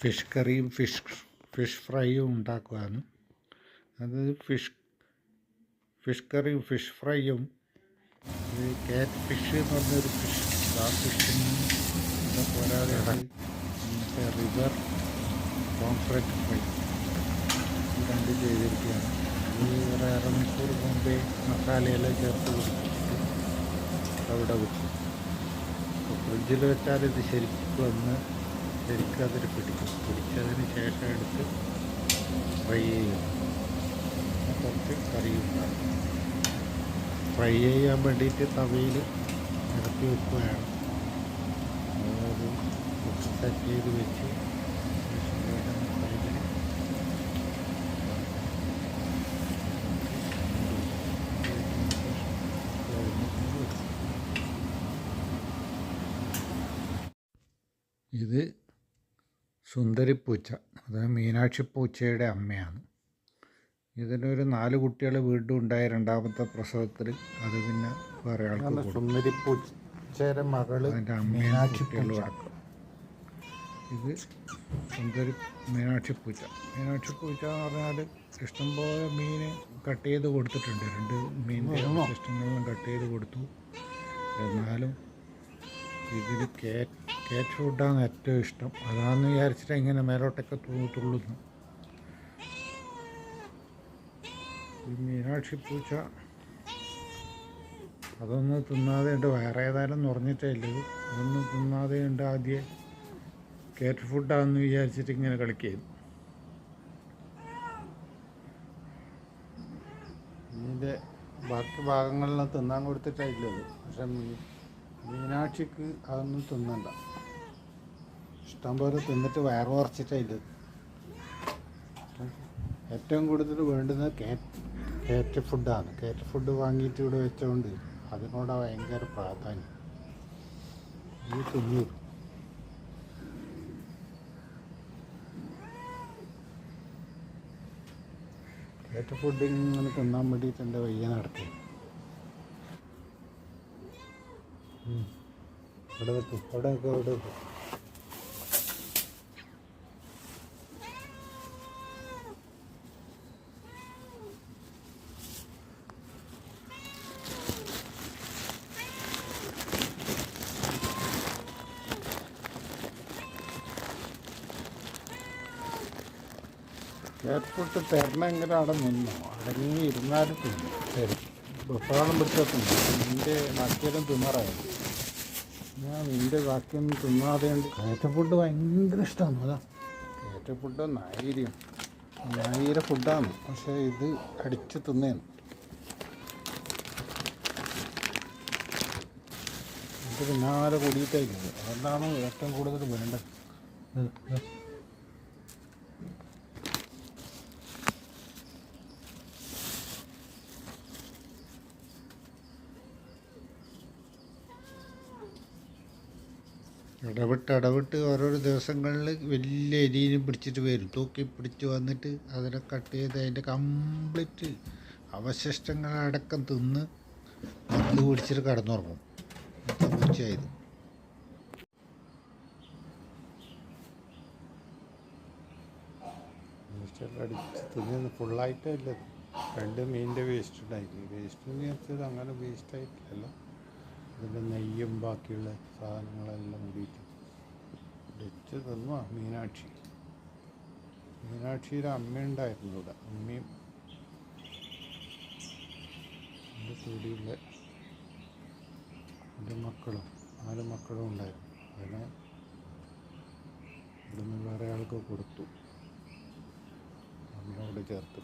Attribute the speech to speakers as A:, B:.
A: Fish കറിയും fish ഫ്രൈയും ഉണ്ടാക്കുവാണ്. അത് ഫിഷ് കറിയും ഫിഷ് ഫ്രൈയും കാറ്റ് ഫിഷ് എന്ന് പറഞ്ഞൊരു ഫിഷ്, ആ ഫിഷിന് പോരാതെ റിവർ കോൺഫ്രറ്റ് ഫ്രൈ ഇത് രണ്ടും ചെയ്തിരിക്കുകയാണ്. ഇത് ഒരു അരമണിക്കൂർ മുമ്പേ മസാലയെല്ലാം ചേർത്ത് കൊടുത്തിട്ട് അവിടെ വെച്ചു. അപ്പോൾ ഫ്രിഡ്ജിൽ വെച്ചാൽ ഇത് ശരിക്കും അതിൽ പിടിച്ചതിന് ശേഷം എടുത്ത് ഫ്രൈ ചെയ്യും. കുറച്ച് കറിയുണ്ടാകും. ഫ്രൈ ചെയ്യാൻ വേണ്ടിയിട്ട് തവയിൽ ഇറക്കി വെക്കുകയാണ്. അതായത് സെറ്റ് ചെയ്ത് വെച്ച് ഇത് സുന്ദരിപ്പൂച്ച, അതായത് മീനാക്ഷി പൂച്ചയുടെ അമ്മയാണ്. ഇതിനൊരു 4 കുട്ടികൾ വീണ്ടും ഉണ്ടായ രണ്ടാമത്തെ പ്രസവത്തിൽ അത് പിന്നെ വേറെ ആൾക്ക്. സുന്ദരിപ്പൂച്ചയുടെ മകള് അതിൻ്റെ അമ്മയും കുട്ടികളും അടക്കം. ഇത് മീനാക്ഷി പൂച്ച എന്ന് പറഞ്ഞാൽ ഇഷ്ടംപോലെ മീൻ കട്ട് ചെയ്ത് കൊടുത്തിട്ടുണ്ട്. 2 മീനിൻ്റെ ഇഷ്ടങ്ങളെല്ലാം കട്ട് ചെയ്ത് കൊടുത്തു. എന്നാലും ഇതിന് കാറ്റ് ഫുഡാണ് ഏറ്റവും ഇഷ്ടം. അതാണെന്ന് വിചാരിച്ചിട്ട് ഇങ്ങനെ മേലോട്ടൊക്കെ തുള്ളുന്നു. ഈ മീനാക്ഷി പൂച്ച അതൊന്നും തിന്നാതെ ഉണ്ട്. വേറെ ഏതായാലും നിറഞ്ഞിട്ടേ ഇല്ലത്. അതൊന്നും തിന്നാതെ ഉണ്ട്. ആദ്യം കാറ്റ് ഫുഡാണെന്ന് വിചാരിച്ചിട്ട് ഇങ്ങനെ കളിക്കുകയും. ഇതിൻ്റെ ബാക്കി ഭാഗങ്ങളെല്ലാം തിന്നാൻ കൊടുത്തിട്ടായില്ലത്. പക്ഷെ മീനാക്ഷിക്ക് അതൊന്നും തിന്നണ്ട. ഇഷ്ടംപോലെ തിന്നിട്ട് വയറ് കുറച്ചിട്ടായില്ല. ഏറ്റവും കൂടുതൽ വേണ്ടുന്നത് കാറ്റ് ഫുഡാണ്. കാറ്റ് ഫുഡ് വാങ്ങിയിട്ട് ഇവിടെ വെച്ചുകൊണ്ട് അതിനോട് ഭയങ്കര പ്രാധാന്യം. ഈ തിന്നു കാറ്റ് ഫുഡ് ഇങ്ങനെ തിന്നാൻ വേണ്ടിയിട്ട് എൻ്റെ വയ്യ നടത്തി. ഇവിടെ വെക്കും, അവിടെ വെക്കും. കാറ്റ് ഫുഡ് തരണമെങ്കിലും അവിടെ നിന്നു അടങ്ങി ഇരുന്നാലും തിന്നു. ശരി, ബഫാളം പിടിച്ചാൽ തിന്നു. നിൻ്റെ ബാക്കിയെല്ലാം തിന്നാറായിരുന്നു. ഞാൻ നിൻ്റെ ബാക്കിയൊന്നും തിന്നാതെ ഉണ്ട്. കാറ്റ് ഫുഡ് ഭയങ്കര ഇഷ്ടമാണ്. അതാ കാറ്റ് ഫുഡ് നായിര ഫുഡാണ്. പക്ഷേ ഇത് അടിച്ച് തിന്നേന്ന്. ഇത് പിന്നാലെ കൂടിയിട്ടേക്കുന്നത്. അതാണ് ഏറ്റവും കൂടുതൽ വേണ്ടത്. ഇടവിട്ട് ഓരോരോ ദിവസങ്ങളിൽ വലിയ എലീനും പിടിച്ചിട്ട് വരും. തൂക്കി പിടിച്ച് വന്നിട്ട് അതിനെ കട്ട് ചെയ്ത് അതിൻ്റെ കംപ്ലീറ്റ് അവശിഷ്ടങ്ങളടക്കം തിന്ന് മരുന്ന് പിടിച്ചിട്ട് കിടന്നുറങ്ങും. പൂച്ചയായത് അടിച്ച് തിന്ന് ഫുള്ളായിട്ടല്ലത്. 2 മീനിൻ്റെ വേസ്റ്റ് ഉണ്ടായില്ല. വേസ്റ്റ് എന്ന് വെച്ചാൽ അങ്ങനെ വേസ്റ്റായിട്ടില്ലല്ലോ. അതിൻ്റെ നെയ്യും ബാക്കിയുള്ള സാധനങ്ങളെല്ലാം കൂടിയിട്ട് വെച്ച് തന്നു. മീനാക്ഷിയുടെ അമ്മയുണ്ടായിരുന്നു ഇവിടെ. അമ്മയും എൻ്റെ കൂടിയുള്ള എൻ്റെ മക്കളും 4 മക്കളും ഉണ്ടായിരുന്നു. അതിനെ ഇവിടുന്ന് വേറെ ആൾക്ക് കൊടുത്തു. നമ്മളോട് ചേർത്ത്